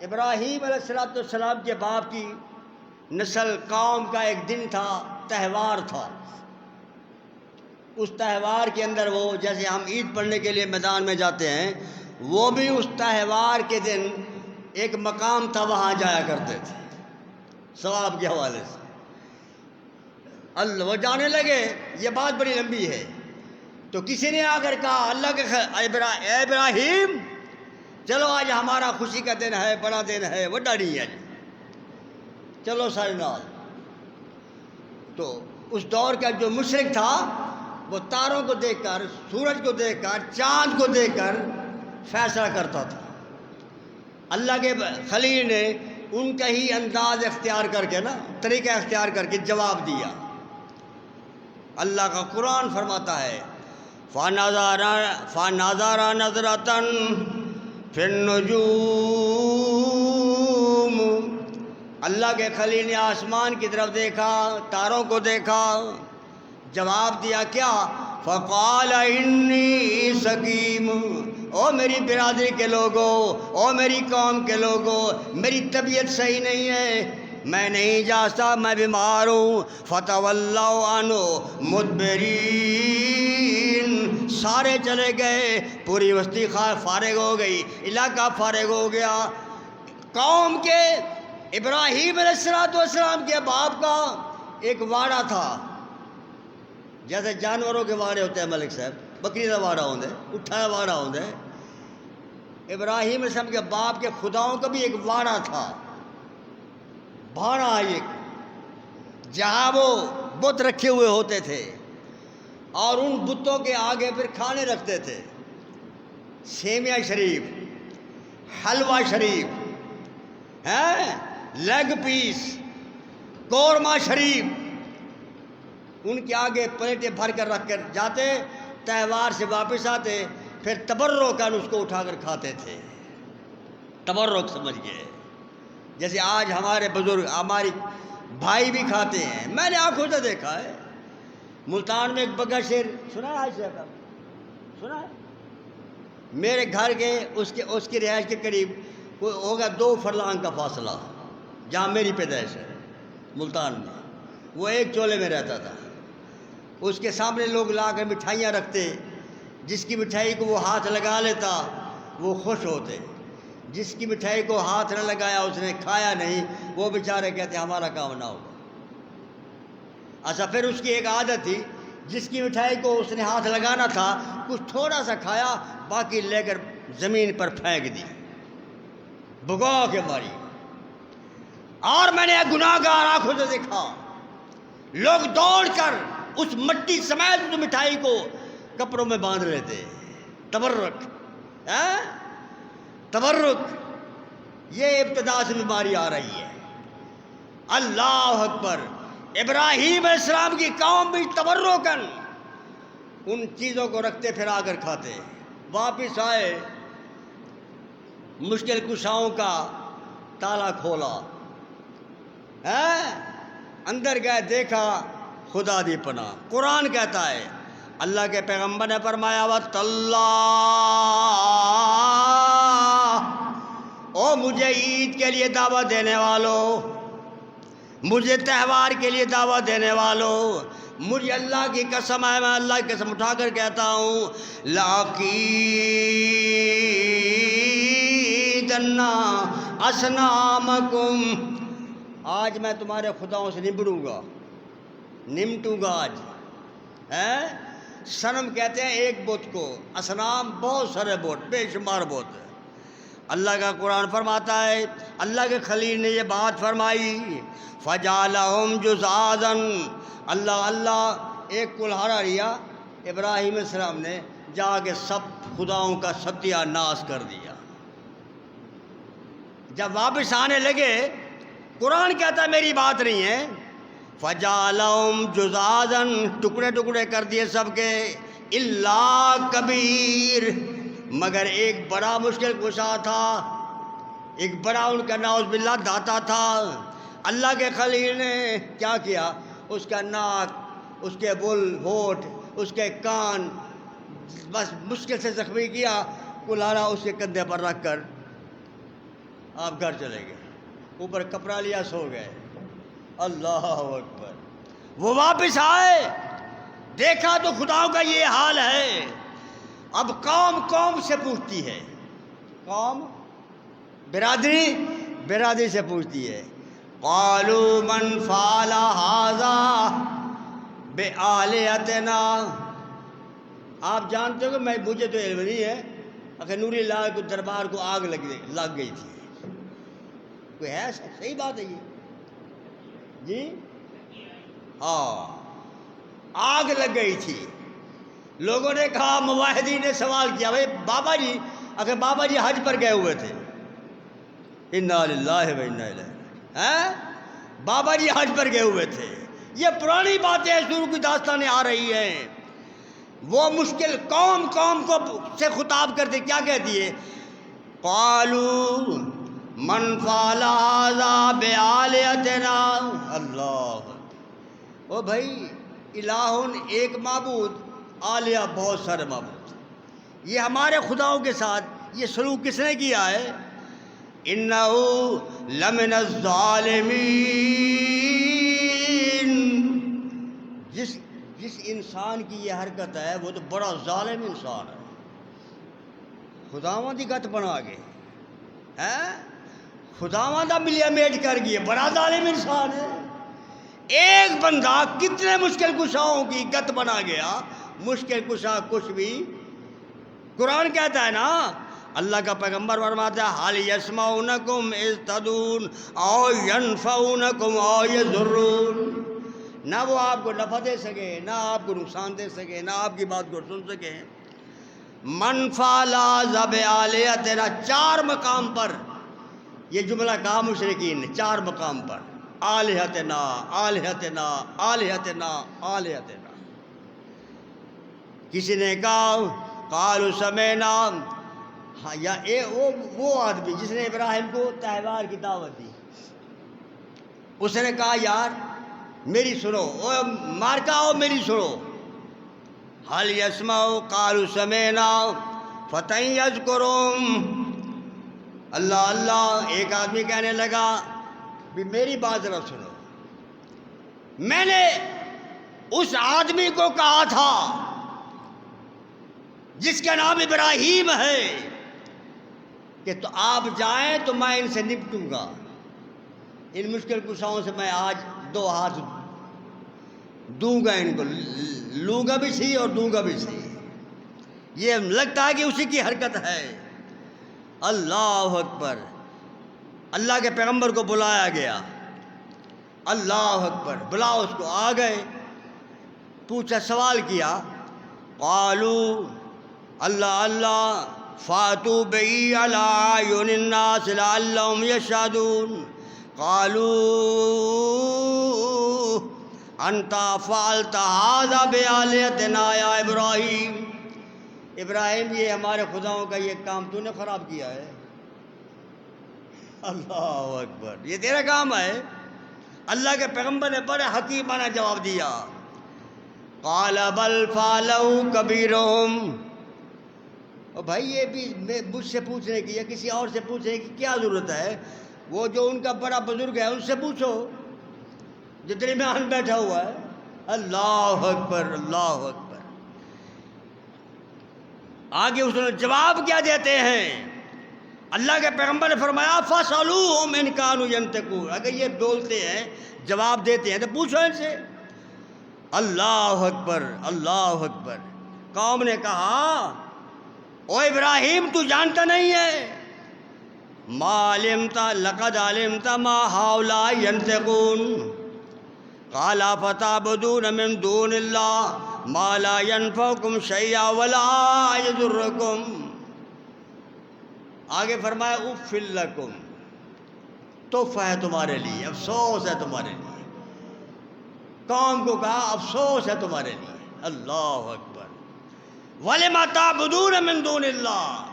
A: ابراہیم علیہ السلام کے باپ کی نسل قوم کا ایک دن تھا، تہوار تھا۔ اس تہوار کے اندر وہ، جیسے ہم عید پڑھنے کے لیے میدان میں جاتے ہیں، وہ بھی اس تہوار کے دن ایک مقام تھا، وہاں جایا کرتے تھے ثواب کے حوالے سے۔ اللہ، وہ جانے لگے، یہ بات بڑی لمبی ہے، تو کسی نے آ کر کہا اللہ کے اے ابراہیم، چلو آج ہمارا خوشی کا دن ہے، بڑا دن ہے، بڑا نہیں ہے، چلو سارے نال۔ تو اس دور کا جو مشرک تھا، وہ تاروں کو دیکھ کر، سورج کو دیکھ کر، چاند کو دیکھ کر فیصلہ کرتا تھا۔ اللہ کے خلیل نے ان کا ہی انداز اختیار کر کے نا، طریقہ اختیار کر کے جواب دیا۔ اللہ کا قرآن فرماتا ہے فَنَظَرَ نَظْرَةً فِي النُّجُومِ، اللہ کے خلیل نے آسمان کی طرف دیکھا، تاروں کو دیکھا، جواب دیا کیا؟ فَقَالَ إِنِّي سَقِيمٌ، او میری برادری کے لوگوں، او میری قوم کے لوگوں، میری طبیعت صحیح نہیں ہے، میں نہیں جا سکتا، میں بیمار ہوں۔ فَتَوَلَّوْا عَنْهُ مُدْبِرِينَ، سارے چلے گئے، پوری بستی فارغ ہو گئی، علاقہ فارغ ہو گیا۔ قوم کے ابراہیم علیہ السلام کے باپ کا ایک واڑا تھا، جیسے جانوروں کے واڑے ہوتے ہیں ملک صاحب، بکری کا واڑا ہوتا ہے، اٹھا کا واڑا ہوتا ہے۔ ابراہیم علیہ السلام کے باپ کے خداؤں کا بھی ایک واڑا تھا، بھاڑا ایک، جہاں وہ بت رکھے ہوئے ہوتے تھے، اور ان بتوں کے آگے پھر کھانے رکھتے تھے، سیویاں شریف، حلوہ شریف، لیگ پیس، قورمہ شریف، ان کے آگے پلیٹیں بھر کر رکھ کر جاتے، تہوار سے واپس آتے، پھر تبرکاً اس کو اٹھا کر کھاتے تھے، تبرک سمجھ گئے۔ جیسے آج ہمارے بزرگ، ہماری بھائی بھی کھاتے ہیں، میں نے آنکھوں سے دیکھا ہے۔ ملتان میں ایک بگا شیر سنا ہے، آج کا سنا ہے؟ میرے گھر کے اس کی رہائش کے قریب کوئی ہوگا 2 فرلانگ کا فاصلہ، جہاں میری پیدائش ہے ملتان میں۔ وہ ایک چولہے میں رہتا تھا، اس کے سامنے لوگ لا کر مٹھائیاں رکھتے، جس کی مٹھائی کو وہ ہاتھ لگا لیتا وہ خوش ہوتے، جس کی مٹھائی کو ہاتھ نہ لگایا، اس نے کھایا نہیں، وہ بیچارے کہتے ہمارا کام نہ ہوگا۔ اچھا، پھر اس کی ایک عادت تھی، جس کی مٹھائی کو اس نے ہاتھ لگانا تھا، کچھ تھوڑا سا کھایا، باقی لے کر زمین پر پھینک دی، بھگو کے ماری۔ اور میں نے گناہ گار آنکھوں سے دیکھا، لوگ دوڑ کر اس مٹی سمیت اس مٹھائی کو کپڑوں میں باندھ لیتے، تبرک، تبرک۔ یہ ابتدا سے بیماری آ رہی ہے۔ اللہ اکبر۔ ابراہیم علیہ السلام کی قوم بھی تبرکاً ان چیزوں کو رکھتے، پھر آ کر کھاتے۔ واپس آئے، مشکل کشاؤں کا تالا کھولا، اندر گئے، دیکھا، خدا دی پناہ۔ قرآن کہتا ہے، اللہ کے پیغمبر نے فرمایا وَاللَّهِ، او مجھے عید کے لیے دعوت دینے والوں، مجھے تہوار کے لیے دعوت دینے والوں، مجھے اللہ کی قسم ہے، میں اللہ کی قسم اٹھا کر کہتا ہوں، لَأَكِيدَنَّ أَصْنَامَكُمْ، آج میں تمہارے خداؤں سے نمٹوں گا آج۔ صنم کہتے ہیں ایک بت کو، اصنام بہت سارے بت، بے شمار بت۔ اللہ کا قرآن فرماتا ہے، اللہ کے خلیل نے یہ بات فرمائی، فجعلہم جذاذا، اللہ ایک کلہاڑا لیا ابراہیم علیہ السلام نے، جا کے سب خداؤں کا ستیہ ناش کر دیا۔ جب واپس آنے لگے، قرآن کہتا ہے میری بات نہیں ہے، فجعلہم جذاذا، ٹکڑے ٹکڑے کر دیے سب کے، الا کبیر، مگر ایک بڑا مشکل کشا تھا، ایک بڑا ان کا نعوذ باللہ داتا تھا۔ اللہ کے خلیل نے کیا کیا؟ اس کا ناک، اس کے بل ہونٹ، اس کے کان بس مشکل سے زخمی کیا، کلہاڑا اس کے کندھے پر رکھ کر آپ گھر چلے گئے، اوپر کپڑا لیا، سو گئے۔ اللہ اکبر۔ وہ واپس آئے، دیکھا تو خداؤں کا یہ حال ہے۔ اب قوم سے پوچھتی ہے، قوم برادری سے پوچھتی ہے، قالوا من فعل هذا بآلہتنا، آپ جانتے ہو کہ مجھے تو علم نہیں ہے، اگر نوری اللہ کو دربار کو آگ لگ گئی تھی، کوئی ہے؟ صحیح بات ہے یہ جی؟ ہاں، آگ لگ گئی تھی۔ لوگوں نے کہا، مواحدین نے سوال کیا، بھائی بابا جی، اگر بابا جی حج پر گئے ہوئے تھے، انا للہ و انا الیہ، بابا جی حج پر گئے ہوئے تھے، یہ پرانی باتیں شروع کی داستانیں آ رہی ہیں۔ وہ مشکل قوم کو سے خطاب کرتے کیا کہتی ہے؟ قالوا من فعل هذا بآلہتنا، اللہ، او بھائی، الہن ایک معبود، آلیہ بہت سارے معبود، یہ ہمارے خداؤں کے ساتھ یہ سلوک کس نے کیا ہے؟ اِنَّهُ لَمِنَ الظَّالِمِينَ، جس انسان کی یہ حرکت ہے وہ تو بڑا ظالم انسان ہے، خداوند دی گت بنا گئے، خداوند ملیا میٹ کر گئے، بڑا ظالم انسان ہے۔ ایک بندہ کتنے مشکل کشاؤں کی گت بنا گیا، مشکل کشا کچھ بھی، قرآن کہتا ہے نا، اللہ کا پیغمبر فرماتا ہے، حَلْ يَسْمَعُونَكُمْ إِذْ تَدْعُونَ أَوْ يَنْفَعُونَكُمْ أَوْ يَضُرُّونَ، نہ وہ آپ کو نفع دے سکے، نہ آپ کو نقصان دے سکے، نہ آپ کی بات کو سن سکے۔ من فعل ذا بآلہتنا، 4 مقام پر یہ جملہ کہا مشرکین نے، 4 مقام پر، آلہتنا آلہتنا آلہتنا آلہتنا۔ کسی نے کہا قالوا سمعنا، ہاں، یا وہ آدمی جس نے ابراہیم کو تہوار کی دعوت دی، اس نے کہا یار میری سنو، مارکا میری سنو، حل یسمعوا قالوا سمعنا فتى یذکرهم، اللہ، ایک آدمی کہنے لگا بھی میری بات ذرا سنو، میں نے اس آدمی کو کہا تھا جس کا نام ابراہیم ہے کہ تو آپ جائیں تو میں ان سے نپٹوں گا، ان مشکل کشاؤں سے میں آج 2 ہاتھ دوں گا، ان کو لوں گا بھی صحیح اور دوں گا بھی صحیح۔ یہ لگتا ہے کہ اسی کی حرکت ہے۔ اللہ اکبر۔ اللہ کے پیغمبر کو بلایا گیا، اللہ اکبر، بلاؤ اس کو، آ گئے، پوچھا، سوال کیا، قالوا، اللہ فاتوا بی علی اعین الناس لعلهم یشہدون، قالوا انت فعلت هذا بآلہتنا یا ابراہیم، ابراہیم یہ ہمارے خداؤں کا یہ کام تو نے خراب کیا ہے۔ اللہ اکبر، یہ تیرا کام ہے؟ اللہ کے پیغمبر نے بڑے حکیمانہ جواب دیا، قال بل فعلوا کبیرہم، اور بھائی یہ بھی مجھ سے پوچھنے کی یا کسی اور سے پوچھنے کی کیا ضرورت ہے؟ وہ جو ان کا بڑا بزرگ ہے ان سے پوچھو جو درمیان بیٹھا ہوا ہے۔ اللہ اکبر، اللہ اکبر۔ آگے اس نے جواب کیا دیتے ہیں؟ اللہ کے پیغمبر نے فرمایا فَاسْأَلُوهُمْ إِنْ كَانُوا يَنْطِقُونَ، اگر یہ بولتے ہیں، جواب دیتے ہیں تو پوچھو ان سے۔ اللہ اکبر، اللہ اکبر۔ قوم نے کہا، او ابراہیم تو جانتا نہیں ہے ما علمت لقد علمت ما هؤلاء ينطقون قال فتعبدون من دون الله ما لا ينفعكم شيئا ولا يضركم. آگے فرمایا اف لکم، تحفہ ہے تمہارے لیے، افسوس ہے تمہارے لیے. قوم کو کہا افسوس ہے تمہارے لیے. اللہ اکبر. وَلِمَ تَعْبُدُونَ مِن دُونِ اللَّهِ،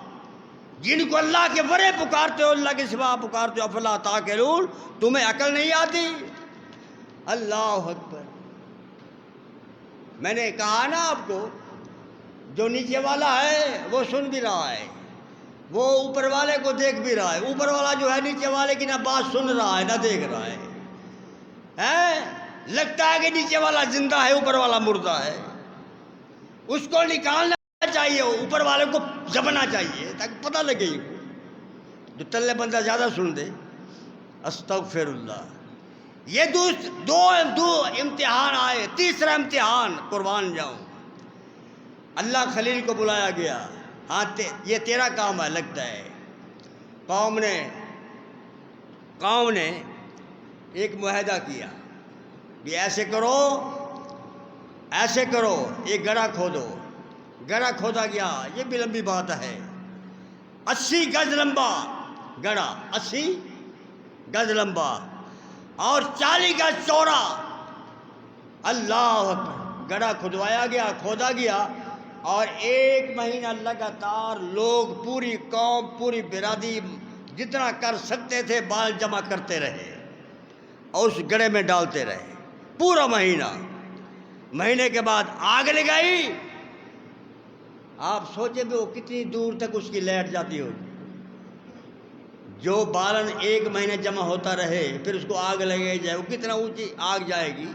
A: جن کو اللہ کے ورے پکارتے ہو، اللہ کے سوا پکارتے ہو، افلا تعقلون، تمہیں عقل نہیں آتی. اللہ اکبر. میں نے کہا نا آپ کو، جو نیچے والا ہے وہ سن بھی رہا ہے، وہ اوپر والے کو دیکھ بھی رہا ہے. اوپر والا جو ہے نیچے والے کی نہ بات سن رہا ہے نہ دیکھ رہا ہے. لگتا ہے کہ نیچے والا زندہ ہے، اوپر والا مردہ ہے. اس کو نکالنا چاہیے، اوپر والے کو جبنا چاہیے تاکہ پتہ لگے. جو تلے بندہ زیادہ سن دے. استغفر اللہ. یہ دو امتحان آئے. تیسرا امتحان، قربان جاؤں، اللہ خلیل کو بلایا گیا. ہاں یہ تیرا کام ہے. لگتا ہے قوم نے ایک معاہدہ کیا کہ ایسے کرو، ایک گڑھا کھودو. گڑھا کھودا گیا. یہ بھی لمبی بات ہے. 80 گز لمبا گڑھا، 80 گز لمبا اور 40 گز چوڑا. اللہ اکبر. گڑھا کھدوایا گیا، کھودا گیا، اور 1 مہینہ لگاتار لوگ، پوری قوم، پوری برادری جتنا کر سکتے تھے بال جمع کرتے رہے اور اس گڑھے میں ڈالتے رہے پورا مہینہ. مہینے کے بعد آگ لگائی. آپ سوچیں بھی وہ کتنی دور تک اس کی لہر جاتی ہوگی. جو بالن 1 مہینے جمع ہوتا رہے پھر اس کو آگ لگائی جائے، وہ کتنا اونچی آگ جائے گی.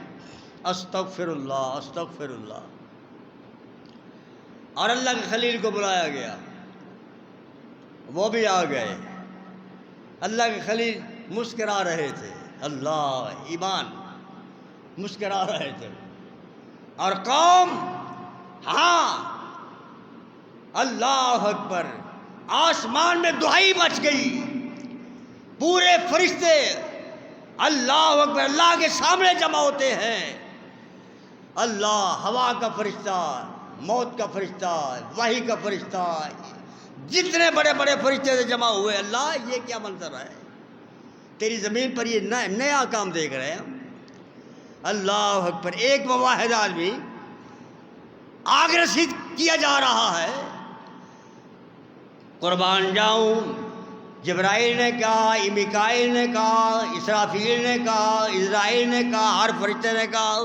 A: استغفر اللہ، استغفر اللہ. اور اللہ کے خلیل کو بلایا گیا، وہ بھی آ گئے. اللہ کے خلیل مسکرا رہے تھے. اللہ، ایمان، مسکرا رہے تھے. اور قوم، ہاں، اللہ اکبر. آسمان میں دہائی مچ گئی. پورے فرشتے اللہ اکبر اللہ کے سامنے جمع ہوتے ہیں. اللہ، ہوا کا فرشتہ، موت کا فرشتہ، وحی کا فرشتہ، جتنے بڑے بڑے فرشتے سے جمع ہوئے. اللہ، یہ کیا منظر ہے. تیری زمین پر یہ نیا کام دیکھ رہے ہیں. اللہ اکبر. ایک مواحد آدمی آگ رسید کیا جا رہا ہے. قربان جاؤں، جبرائیل نے کہا، میکائیل نے کہا، اسرافیل نے کہا، اسرائیل نے کہا، ہر فرشتے نے کہا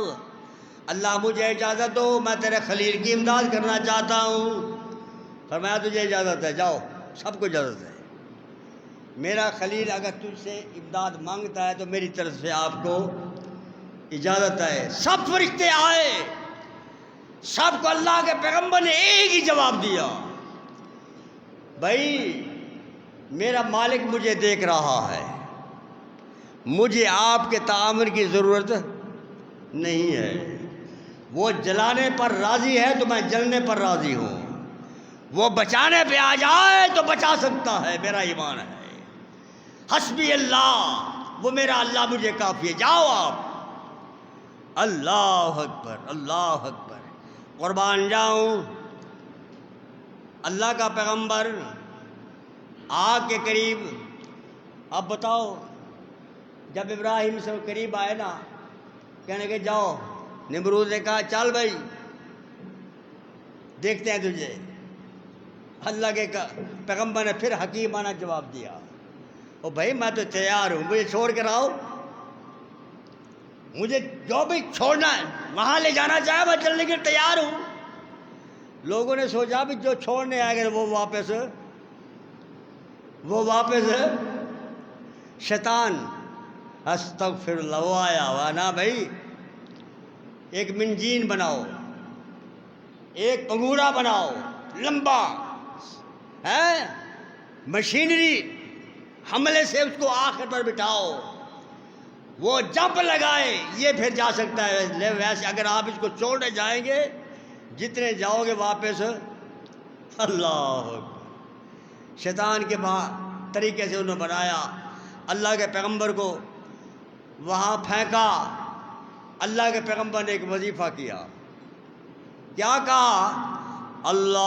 A: اللہ مجھے اجازت دو، میں تیرے خلیل کی امداد کرنا چاہتا ہوں. فرمایا تجھے اجازت ہے، جاؤ، سب کو اجازت ہے. میرا خلیل اگر تجھ سے امداد مانگتا ہے تو میری طرف سے آپ کو اجازت ہے. سب فرشتے آئے. سب کو اللہ کے پیغمبر نے ایک ہی جواب دیا، بھائی میرا مالک مجھے دیکھ رہا ہے، مجھے آپ کے تعامل کی ضرورت نہیں ہے. وہ جلانے پر راضی ہے تو میں جلنے پر راضی ہوں. وہ بچانے پہ آ جائے تو بچا سکتا ہے. میرا ایمان ہے. حسبی اللہ، وہ میرا اللہ مجھے کافی ہے. جاؤ آپ. اللہ اکبر، اللہ اکبر. قربان جاؤں، اللہ کا پیغمبر آگ کے قریب. اب بتاؤ، جب ابراہیم سے قریب آئے نا، کہنے کہ جاؤ. نمرود نے کہا چل بھائی دیکھتے ہیں تجھے. اللہ کے پیغمبر نے پھر حکیمانہ جواب دیا، او بھائی میں تو تیار ہوں، مجھے چھوڑ کر آؤ. مجھے جو بھی چھوڑنا ہے وہاں لے جانا چاہے میں چلنے کے لیے تیار ہوں. لوگوں نے سوچا بھی جو چھوڑنے آئے گا وہ واپس شیطان. استغفر اللہ. وہ آیا ہوا نا بھائی. ایک منجین بناؤ، ایک پنگورا بناؤ لمبا ہے، مشینری حملے سے اس کو آخر پر بٹھاؤ، وہ جمپ لگائے، یہ پھر جا سکتا ہے. ویسے اگر آپ اس کو چھوڑنے جائیں گے، جتنے جاؤ گے واپس. اللہ شیطان کے طریقے سے انہوں نے بنایا. اللہ کے پیغمبر کو وہاں پھینکا. اللہ کے پیغمبر نے ایک وظیفہ کیا. کیا کہا؟ اللہم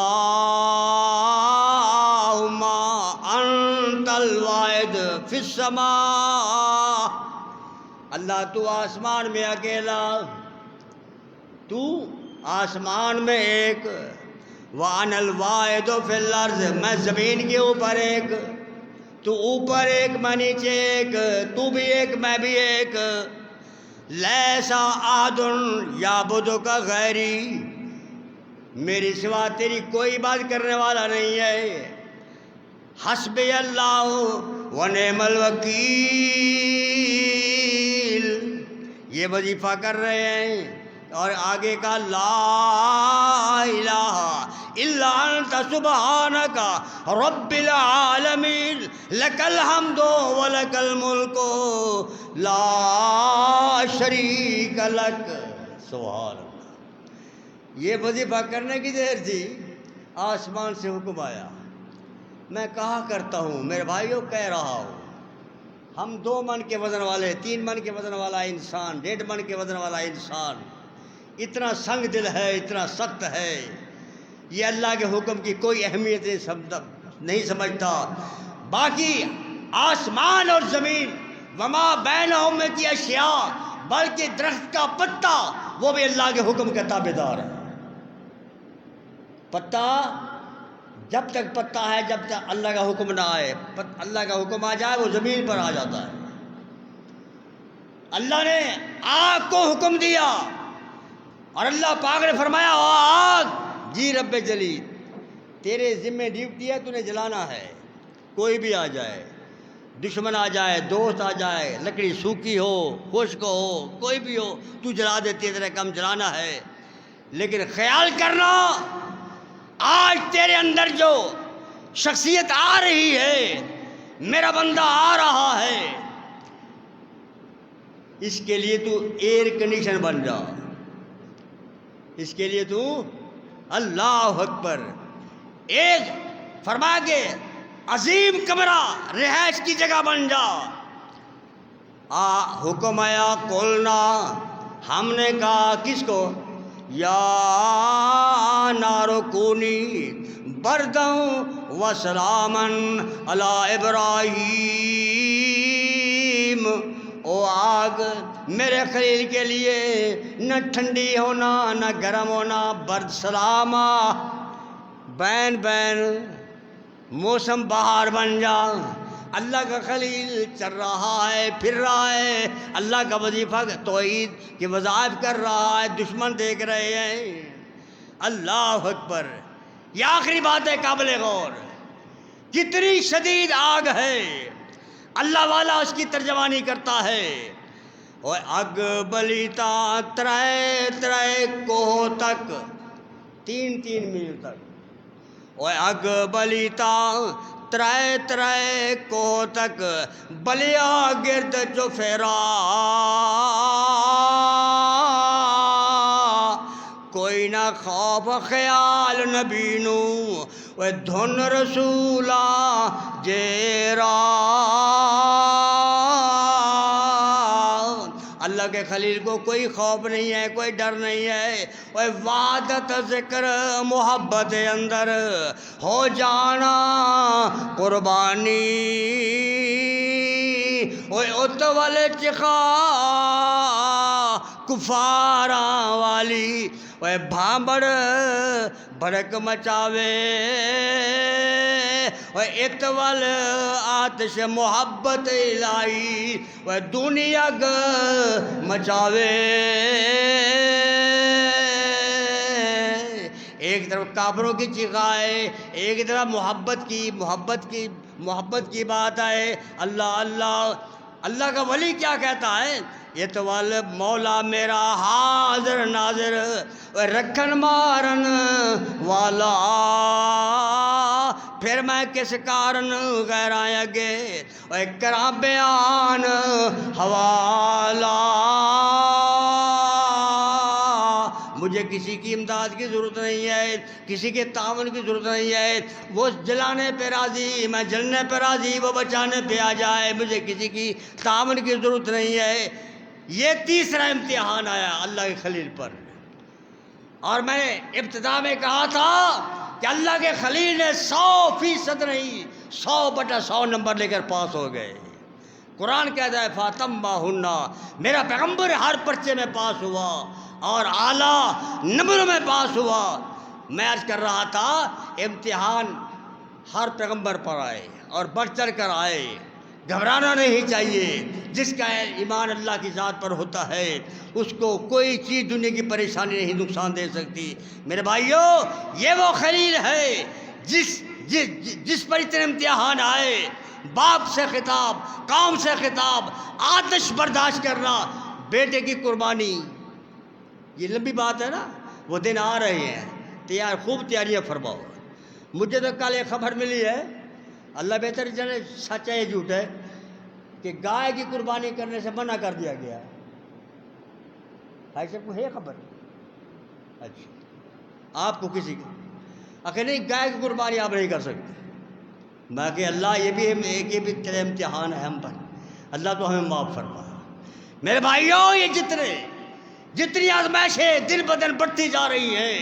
A: انت الواحد فی السماء. اللہ تو آسمان میں اکیلا، تو آسمان میں ایک. وَأَنَا الْوَاحِدُ فِي الْأَرْضِ، میں زمین کے اوپر ایک، تو اوپر ایک میں نیچے ایک، تو بھی ایک میں بھی ایک. لیسا احد یعبدک غیری، میری سوا تیری کوئی بات کرنے والا نہیں ہے. حسبی اللہ ونعم الوکیل، یہ وظیفہ کر رہے ہیں. اور آگے کا لا الہ الا انت سبحانک رب العالمین لک الحمد ولک الملک لا شریک لک. سبحان اللہ. یہ وظیفہ کرنے کی دیر تھی، آسمان سے حکم آیا. میں کہا کرتا ہوں میرے بھائیوں، کہہ رہا ہوں، ہم 2 من کے وزن والے، 3 من کے وزن والا انسان، 1.5 من کے وزن والا انسان اتنا سنگ دل ہے، اتنا سخت ہے، یہ اللہ کے حکم کی کوئی اہمیت نہیں سمجھتا. باقی آسمان اور زمین وما بینہم کی اشیاء، بلکہ درخت کا پتا وہ بھی اللہ کے حکم کا تابع دار ہے. پتا جب تک پتا ہے، جب تک اللہ کا حکم نہ آئے، اللہ کا حکم آ جائے وہ زمین پر آ جاتا ہے. اللہ نے آگ کو حکم دیا اور اللہ پاک نے فرمایا آگ جی رب جلیل، تیرے ذمہ ڈیوٹی ہے، تو نے جلانا ہے. کوئی بھی آ جائے، دشمن آ جائے، دوست آ جائے، لکڑی سوکھی ہو خشک ہو کوئی بھی ہو، تو جلا دیتی ہے، تیرا کام جلانا ہے. لیکن خیال کرنا، آج تیرے اندر جو شخصیت آ رہی ہے، میرا بندہ آ رہا ہے، اس کے لیے تو ایئر کنڈیشن بن جا. اس کے لیے تو اللہ اکبر ایک فرما کے عظیم کمرہ رہائش کی جگہ بن جا. حکم آیا کولنا، ہم نے کہا کس کو؟ یا نارو کونی بردوں و سلامن علی ابراہیم. او آگ میرے خلیل کے لیے نہ ٹھنڈی ہونا نہ گرم ہونا، برد سلامہ، بین بین موسم بہار بن جا. اللہ کا خلیل چل رہا ہے، پھر رہا ہے، اللہ کا وظیفہ توحید کے وظائف کر رہا ہے، دشمن دیکھ رہے ہیں. اللہ اکبر. یہ آخری بات ہے قابل غور. کتنی شدید آگ ہے، اللہ والا اس کی ترجمانی کرتا ہے. اور اگ بلیتا ترائے ترائے کوہ تک، 3 میل تک. اور اگ بلیتا ترائے ترائے کوہ تک، بلیا گرد جو پھیرا، کوئی نہ خوف خیال نبی نو وہ دھن رسولا جیرا. اللہ کے خلیل کو کوئی خوف نہیں ہے، کوئی ڈر نہیں ہے. وہ وعدت ذکر محبت اندر ہو جانا قربانی. وہ اتول چخا کفاراں والی، وہ بھانبڑ بھڑک مچاوے، وہ اتول آتش محبت الہی، وہ دنیا مچاوے. ایک طرف کافروں کی چیخائے، ایک طرف محبت کی بات ہے. اللہ اللہ اللہ کا ولی کیا کہتا ہے؟ یہ تو مولا میرا حاضر ناظر رکھن مارن والا، پھر میں کس کارن غیر آگے کراں بیان حوالہ. مجھے کسی کی کی امداد کی ضرورت نہیں ہے، کسی کے تعاون کی ضرورت نہیں ہے، وہ جلانے پہ راضی، میں جلنے پہ راضی، وہ بچانے پہ آ جائے، مجھے کسی کی تعاون کی ضرورت نہیں ہے۔ یہ تیسرا امتحان آیا اللہ کے خلیل پر، اور میں نے ابتدا میں کہا تھا کہ اللہ کے خلیل نے 100% نہیں 100/100 نمبر لے کر پاس ہو گئے۔ قرآن کہتا ہے فاتمہن، میرا پیغمبر ہر پرچے میں پاس ہوا اور اعلیٰ نمبروں میں پاس ہوا۔ میں عرض کر رہا تھا امتحان ہر پیغمبر پر آئے اور بڑھ چڑھ کر آئے، گھبرانا نہیں چاہیے۔ جس کا ایمان اللہ کی ذات پر ہوتا ہے اس کو کوئی چیز دنیا کی پریشانی نہیں نقصان دے سکتی۔ میرے بھائیوں، یہ وہ خلیل ہے جس پر اتنے امتحان آئے، باپ سے خطاب، قوم سے خطاب، آتش برداشت کرنا، بیٹے کی قربانی۔ یہ لمبی بات ہے نا، وہ دن آ رہے ہیں، خوب تیاریاں فرماؤ۔ مجھے تو کل ایک خبر ملی ہے، اللہ بہتر جانے سچ ہے یا جھوٹ ہے، کہ گائے کی قربانی کرنے سے منع کر دیا گیا ہے۔ بھائی صاحب کو ہے خبر؟ اچھا، آپ کو کسی کا آخر نہیں، گائے کی قربانی آپ نہیں کر سکتے۔ باقی اللہ یہ بھی تیرے امتحان ہے ہم پر، اللہ تو ہمیں معاف فرما۔ میرے بھائیوں، یہ جتنی آزمائشیں دن بدن بڑھتی جا رہی ہیں،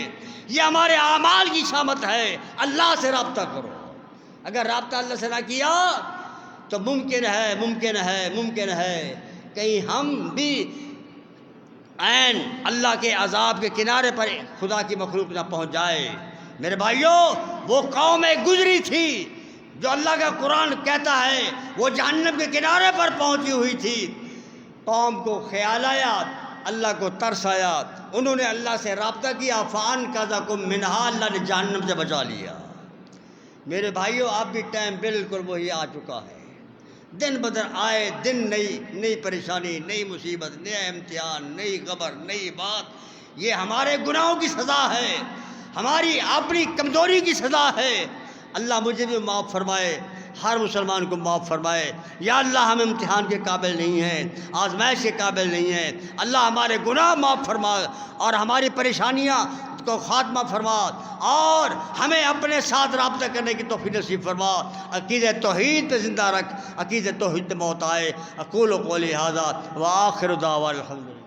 A: یہ ہمارے اعمال کی شامت ہے۔ اللہ سے رابطہ کرو، اگر رابطہ اللہ سے نہ کیا تو ممکن ہے کہیں ہم بھی عین اللہ کے عذاب کے کنارے پر خدا کی مخلوق نہ پہنچ جائے۔ میرے بھائیوں، وہ قوم گزری تھی جو اللہ کا قرآن کہتا ہے وہ جہنم کے کنارے پر پہنچی ہوئی تھی۔ قوم کو خیال آیا، اللہ کو ترس آیا، انہوں نے اللہ سے رابطہ کیا، فَأَنْقَذَكُم مِّنْهَا، اللہ نے جہنم سے بچا لیا۔ میرے بھائیوں، اب بھی ٹائم بالکل وہی آ چکا ہے۔ دن بدن آئے دن نئی پریشانی، نئی مصیبت، نیا امتحان، نئی خبر، نئی بات۔ یہ ہمارے گناہوں کی سزا ہے، ہماری اپنی کمزوری کی سزا ہے۔ اللہ مجھے بھی معاف فرمائے، ہر مسلمان کو معاف فرمائے۔ یا اللہ، ہم امتحان کے قابل نہیں ہیں، آزمائش کے قابل نہیں ہیں۔ اللہ ہمارے گناہ معاف فرما اور ہماری پریشانیاں کو خاتمہ فرما، اور ہمیں اپنے ساتھ رابطہ کرنے کی توفیق نصیب فرما۔ عقیدہ توحید پہ زندہ رکھ، عقیدہ توحید پہ موت آئے۔ اقول قولی ھذا وآخر دعوانا الحمدللہ۔